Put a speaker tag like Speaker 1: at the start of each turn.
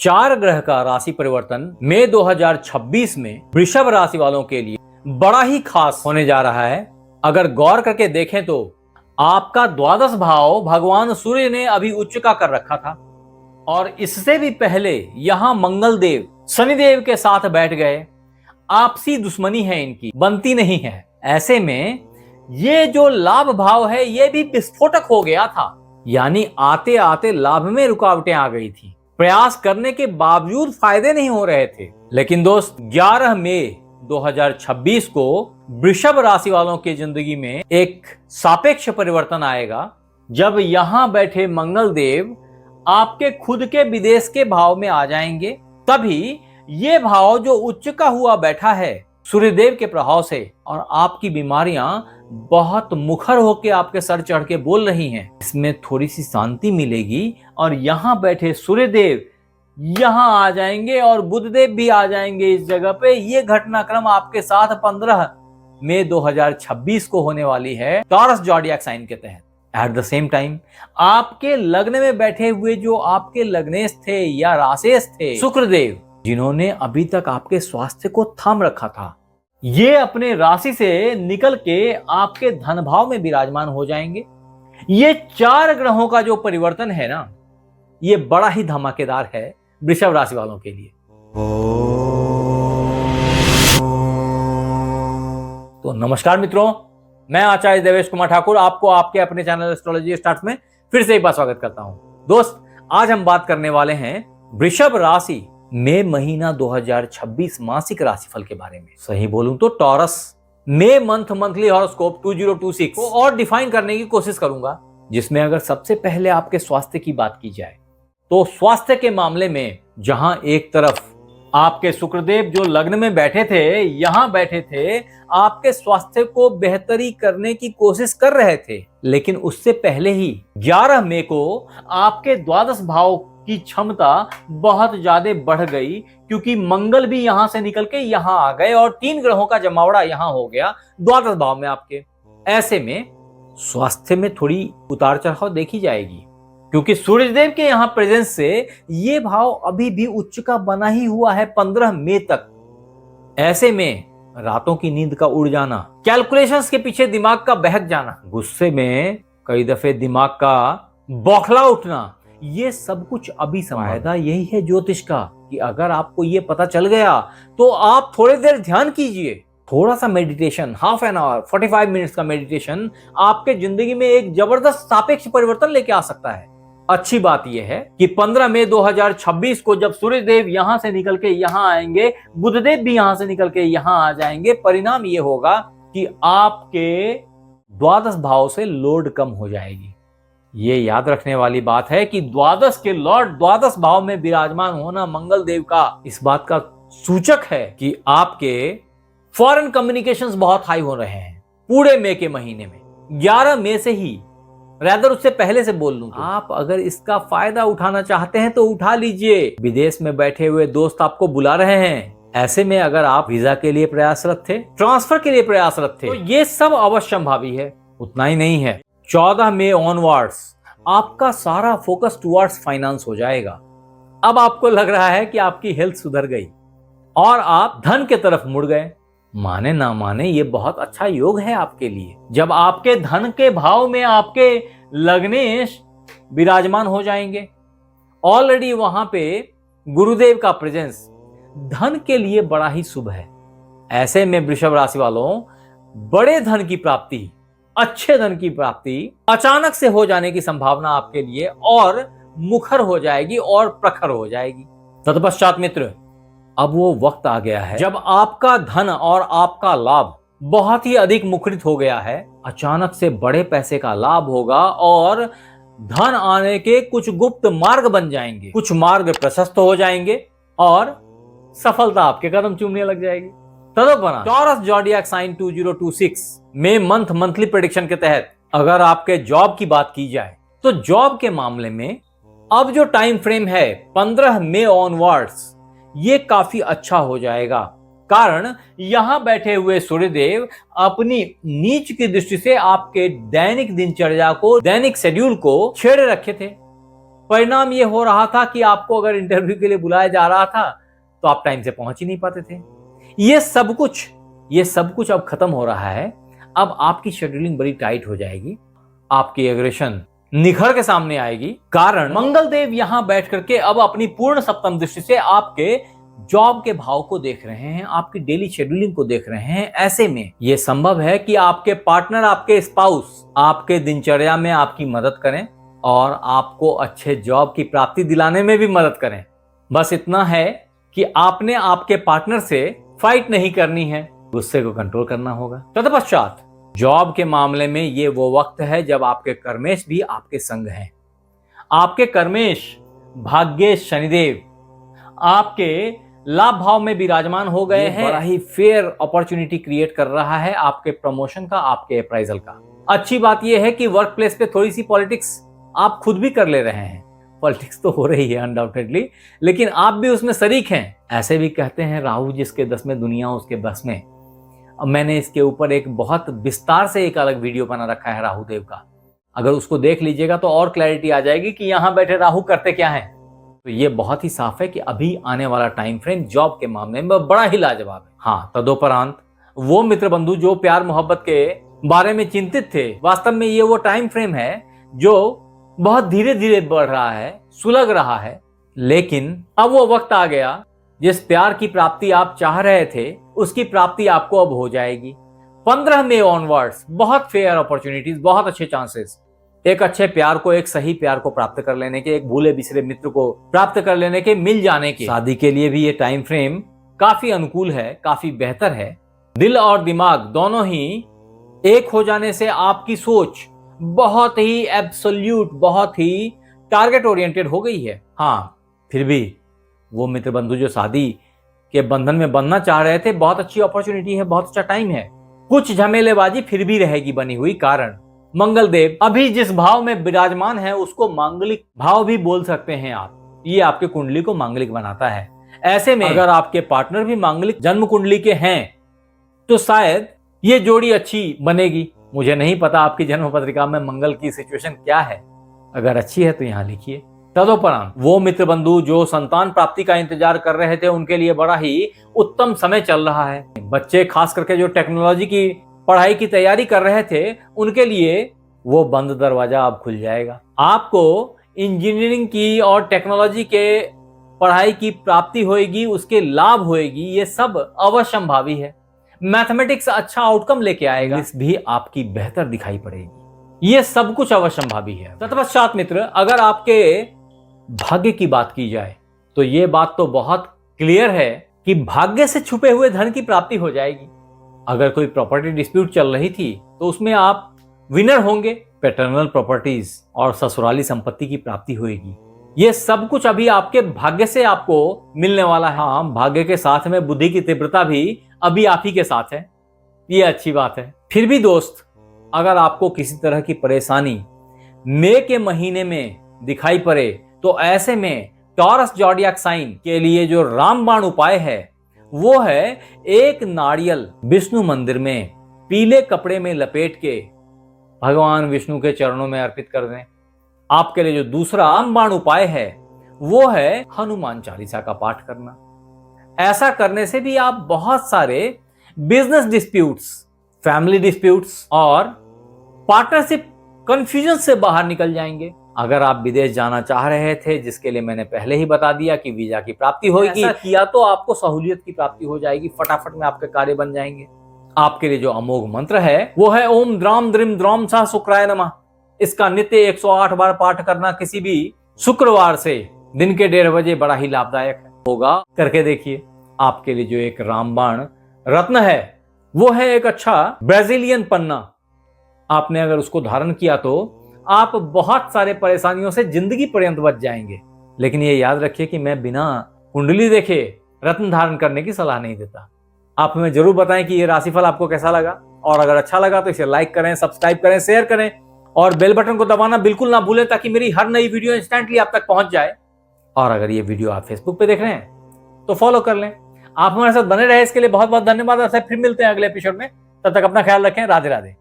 Speaker 1: 4 ग्रह का राशि परिवर्तन मई 2026 में वृषभ राशि वालों के लिए बड़ा ही खास होने जा रहा है। अगर गौर करके देखें तो आपका द्वादश भाव भगवान सूर्य ने अभी उच्च का कर रखा था और इससे भी पहले यहां मंगल देव शनिदेव के साथ बैठ गए। आपसी दुश्मनी है, इनकी बनती नहीं है। ऐसे में ये जो लाभ भाव है ये भी विस्फोटक हो गया था, यानी आते आते लाभ में रुकावटें आ गई थी। प्रयास करने के बावजूद फायदे नहीं हो रहे थे। लेकिन दोस्त 11 मई 2026 को वृषभ राशि वालों की जिंदगी में एक सापेक्ष परिवर्तन आएगा, जब यहां बैठे मंगल देव आपके खुद के विदेश के भाव में आ जाएंगे। तभी ये भाव जो उच्च का हुआ बैठा है सूर्यदेव के प्रभाव से, और आपकी बीमारियां बहुत मुखर होकर आपके सर चढ़ के बोल रही हैं, इसमें थोड़ी सी शांति मिलेगी। और यहां बैठे सूर्यदेव यहां आ जाएंगे और बुधदेव भी आ जाएंगे इस जगह पे। ये घटनाक्रम आपके साथ 15 मई 2026 को होने वाली है टॉरस ज़ोडिएक साइन के तहत। एट द सेम टाइम आपके लग्न में बैठे हुए जो आपके लग्नेश थे या राशेश थे शुक्रदेव, जिन्होंने अभी तक आपके स्वास्थ्य को थाम रखा था, ये अपने राशि से निकल के आपके धन भाव में विराजमान हो जाएंगे। ये 4 ग्रहों का जो परिवर्तन है ना, ये बड़ा ही धमाकेदार है वृषभ राशि वालों के लिए। तो नमस्कार मित्रों, मैं आचार्य देवेश कुमार ठाकुर आपको आपके अपने चैनल एस्ट्रोलॉजी स्टार्ट्स में फिर से एक बार स्वागत करता हूं। दोस्त, आज हम बात करने वाले हैं वृषभ राशि मई महीना 2026 मासिक राशिफल के बारे में। सही बोलूं तो टॉरस मई मंथली हॉरोस्कोप 2026 को और डिफाइन करने की कोशिश करूंगा, जिसमें अगर सबसे पहले आपके स्वास्थ्य की बात की जाए तो स्वास्थ्य के मामले में जहां एक तरफ आपके शुक्रदेव जो लग्न में बैठे थे, यहां बैठे थे, आपके स्वास्थ्य को बेहतरी करने की कोशिश कर रहे थे। लेकिन उससे पहले ही 11 मई को आपके द्वादश भाव की क्षमता बहुत ज्यादा बढ़ गई, क्योंकि मंगल भी यहां से निकल के यहां आ गए और 3 ग्रहों का जमावड़ा यहां हो गया द्वादश भाव में आपके। ऐसे में स्वास्थ्य में थोड़ी उतार चढ़ाव देखी जाएगी, क्योंकि सूर्यदेव के यहां प्रेजेंस से ये भाव अभी भी उच्च का बना ही हुआ है 15 मई तक। ऐसे में रातों की नींद का उड़ जाना, कैलकुलेशंस के पीछे दिमाग का बहक जाना, गुस्से में कई दफे दिमाग का बौखला उठना, ये सब कुछ अभी फायदा यही है ज्योतिष का कि अगर आपको ये पता चल गया तो आप थोड़ी देर ध्यान कीजिए। थोड़ा सा meditation, half an hour 45 minutes का मेडिटेशन आपके जिंदगी में एक जबरदस्त सापेक्ष परिवर्तन लेके आ सकता है। अच्छी बात यह है कि 15 मई 2026 को जब सूर्यदेव यहां से निकल के यहां आएंगे, बुधदेव भी यहां से निकल के यहां आ जाएंगे, परिणाम यह होगा कि आपके द्वादश भाव से लोड कम हो जाएगी। ये याद रखने वाली बात है कि द्वादश के लॉर्ड द्वादश भाव में विराजमान होना मंगल देव का इस बात का सूचक है कि आपके फॉरेन कम्युनिकेशंस बहुत हाई हो रहे हैं पूरे मई के महीने में। 11 मई से ही, रैदर उससे पहले से बोल लूं तो, आप अगर इसका फायदा उठाना चाहते हैं तो उठा लीजिए। विदेश में बैठे हुए दोस्त आपको बुला रहे हैं। ऐसे में अगर आप वीजा के लिए प्रयासरत थे, ट्रांसफर के लिए प्रयासरत थे, तो ये सब अवश्यंभावी है। उतना ही नहीं है, 14 मई ऑनवर्ड्स आपका सारा फोकस टुवर्ड्स फाइनेंस हो जाएगा। अब आपको लग रहा है कि आपकी हेल्थ सुधर गई और आप धन के तरफ मुड़ गए। माने ना माने, ये बहुत अच्छा योग है आपके लिए। जब आपके धन के भाव में आपके लग्नेश विराजमान हो जाएंगे, ऑलरेडी वहां पे गुरुदेव का प्रेजेंस धन के लिए बड़ा ही शुभ है। ऐसे में वृषभ राशि वालों, बड़े धन की प्राप्ति, अच्छे धन की प्राप्ति अचानक से हो जाने की संभावना आपके लिए और मुखर हो जाएगी और प्रखर हो जाएगी। तत्पश्चात मित्र, अब वो वक्त आ गया है जब आपका धन और आपका लाभ बहुत ही अधिक मुखरित हो गया है। अचानक से बड़े पैसे का लाभ होगा और धन आने के कुछ गुप्त मार्ग बन जाएंगे, कुछ मार्ग प्रशस्त हो जाएंगे और सफलता आपके कदम चूमने लग जाएगी। तदुपरांत टॉरस ज़ोडिएक साइन 2026 में मंथली प्रेडिक्शन के तहत अगर आपके जॉब की बात की जाए तो जॉब के मामले में अब जो टाइम फ्रेम है 15 मई ऑनवर्ड्स, ये काफी अच्छा हो जाएगा। कारण यहां बैठे हुए सूर्यदेव अपनी नीच की दृष्टि से आपके दैनिक दिनचर्या को, दैनिक शेड्यूल को छेड़े रखे थे। परिणाम ये हो रहा था कि आपको अगर इंटरव्यू के लिए बुलाया जा रहा था तो आप टाइम से पहुंच ही नहीं पाते थे। ये सब कुछ अब खत्म हो रहा है। अब आपकी शेड्यूलिंग बड़ी टाइट हो जाएगी, आपकी एग्रेशन निखर के सामने आएगी। कारण मंगल देव यहां बैठ करके अब अपनी पूर्ण सप्तम दृष्टि से आपके जॉब के भाव को देख रहे हैं, आपकी डेली शेड्यूलिंग को देख रहे हैं। ऐसे में यह संभव है कि आपके पार्टनर, आपके स्पाउस आपके दिनचर्या में आपकी मदद करें और आपको अच्छे जॉब की प्राप्ति दिलाने में भी मदद करें। बस इतना है कि आपने आपके पार्टनर से फाइट नहीं करनी है, गुस्से को कंट्रोल करना होगा। तत्पश्चात जॉब के मामले में ये वो वक्त है जब आपके कर्मेश भी आपके संग हैं। आपके कर्मेश भाग्येश शनिदेव आपके लाभ भाव में विराजमान हो गए हैं। बड़ा ही फेयर अपॉर्चुनिटी क्रिएट कर रहा है आपके प्रमोशन का, आपके अप्राइजल का। अच्छी बात यह है कि वर्क प्लेस पे थोड़ी सी पॉलिटिक्स आप खुद भी कर ले रहे हैं। पॉलिटिक्स तो हो रही है अनडाउटेडली, लेकिन आप भी उसमें शरीक हैं। ऐसे भी कहते हैं राहु जिसके दस में दुनिया उसके बस में। अब मैंने इसके ऊपर एक बहुत विस्तार से एक अलग वीडियो बना रखा है राहु देव का, अगर उसको देख लीजिएगा तो और क्लैरिटी आ जाएगी कि यहां बैठे राहु करते क्या है। तो ये बहुत ही साफ है कि अभी आने वाला टाइम फ्रेम जॉब के मामले में बड़ा ही लाजवाब है। हाँ, तदोपरांत वो मित्र बंधु जो प्यार मोहब्बत के बारे में चिंतित थे, वास्तव में ये वो टाइम फ्रेम है जो बहुत धीरे धीरे बढ़ रहा है, सुलग रहा है। लेकिन अब वो वक्त आ गया जिस प्यार की प्राप्ति आप चाह रहे थे उसकी प्राप्ति आपको अब हो जाएगी। 15 मई ऑनवर्ड्स बहुत फेयर अपॉर्चुनिटीज, बहुत अच्छे चांसेस एक अच्छे प्यार को, एक सही प्यार को प्राप्त कर लेने के, एक भूले बिसरे मित्र को प्राप्त कर लेने के, मिल जाने के। शादी के लिए भी ये टाइम फ्रेम काफी अनुकूल है, काफी बेहतर है। दिल और दिमाग दोनों ही एक हो जाने से आपकी सोच बहुत ही एब्सोल्यूट, बहुत ही टारगेट ओरिएंटेड हो गई है। हाँ, फिर भी वो मित्र बंधु जो शादी के बंधन में बनना चाह रहे थे, बहुत अच्छी अपॉर्चुनिटी है, बहुत अच्छा टाइम है। कुछ झमेलेबाजी फिर भी रहेगी बनी हुई। कारण मंगल देव अभी जिस भाव में विराजमान है उसको मांगलिक भाव भी बोल सकते हैं आप। ये आपके कुंडली को मांगलिक बनाता है। ऐसे में अगर आपके पार्टनर भी मांगलिक जन्म कुंडली के हैं तो शायद ये जोड़ी अच्छी बनेगी। मुझे नहीं पता आपकी जन्म पत्रिका में मंगल की सिचुएशन क्या है, अगर अच्छी है तो यहां लिखिए। तदोपरांत वो मित्र बंधु जो संतान प्राप्ति का इंतजार कर रहे थे उनके लिए बड़ा ही उत्तम समय चल रहा है। बच्चे खास करके जो टेक्नोलॉजी की पढ़ाई की तैयारी कर रहे थे उनके लिए वो बंद दरवाजा अब खुल जाएगा। आपको इंजीनियरिंग की और टेक्नोलॉजी के पढ़ाई की प्राप्ति होएगी, उसके लाभ होएगी, ये सब अवश्यंभावी है। मैथमेटिक्स अच्छा आउटकम लेके आएगा, इस भी आपकी बेहतर दिखाई पड़ेगी। ये सब कुछ अवश्यंभावी है। तत्पश्चात मित्र, अगर आपके भाग्य की बात की जाए तो ये बात तो बहुत क्लियर है कि भाग्य से छुपे हुए धन की प्राप्ति हो जाएगी। अगर कोई प्रॉपर्टी डिस्प्यूट चल रही थी तो उसमें आप विनर होंगे। पैटर्नल प्रॉपर्टीज और ससुराली संपत्ति की प्राप्ति होगी। ये सब कुछ अभी आपके भाग्य से आपको मिलने वाला है। हाँ, भाग्य के साथ में बुद्धि की तीव्रता भी अभी आप ही के साथ है, ये अच्छी बात है। फिर भी दोस्त, अगर आपको किसी तरह की परेशानी मई के महीने में दिखाई पड़े तो ऐसे में टॉरस ज़ोडिएक साइन के लिए जो रामबाण उपाय है वो है एक नारियल विष्णु मंदिर में पीले कपड़े में लपेट के भगवान विष्णु के चरणों में अर्पित कर दें। आपके लिए जो दूसरा रामबाण उपाय है वो है हनुमान चालीसा का पाठ करना। ऐसा करने से भी आप बहुत सारे बिजनेस डिस्प्यूट्स, फैमिली डिस्प्यूट्स और पार्टनरशिप कंफ्यूजन से बाहर निकल जाएंगे। अगर आप विदेश जाना चाह रहे थे, जिसके लिए मैंने पहले ही बता दिया कि वीजा की प्राप्ति होगी, ऐसा किया तो आपको सहूलियत की प्राप्ति हो जाएगी, फटाफट में आपके कार्य बन जाएंगे। आपके लिए जो अमोघ मंत्र है वो है ओम द्राम द्रिम द्रौम सा शुक्राय नमः। इसका नित्य 108 बार पाठ करना किसी भी शुक्रवार से दिन के 1:30 बजे बड़ा ही लाभदायक होगा। करके देखिए। आपके लिए जो एक रामबाण रत्न है वो है एक अच्छा ब्राजीलियन पन्ना। आपने अगर उसको धारण किया तो आप बहुत सारे परेशानियों से जिंदगी पर्यंत बच जाएंगे। लेकिन ये याद रखिए कि मैं बिना कुंडली देखे रत्न धारण करने की सलाह नहीं देता। आप हमें जरूर बताएं कि ये राशिफल आपको कैसा लगा, और अगर अच्छा लगा तो इसे लाइक करें, सब्सक्राइब करें, शेयर करें और बेल बटन को दबाना बिल्कुल ना भूलें ताकि मेरी हर नई वीडियो इंस्टेंटली आप तक पहुंच जाए। और अगर ये वीडियो आप फेसबुक पे देख रहे हैं तो फॉलो कर लें। आप हमारे साथ बने रहे इसके लिए बहुत बहुत धन्यवाद। फिर मिलते हैं अगले एपिसोड में, तब तक अपना ख्याल रखें। राधे राधे।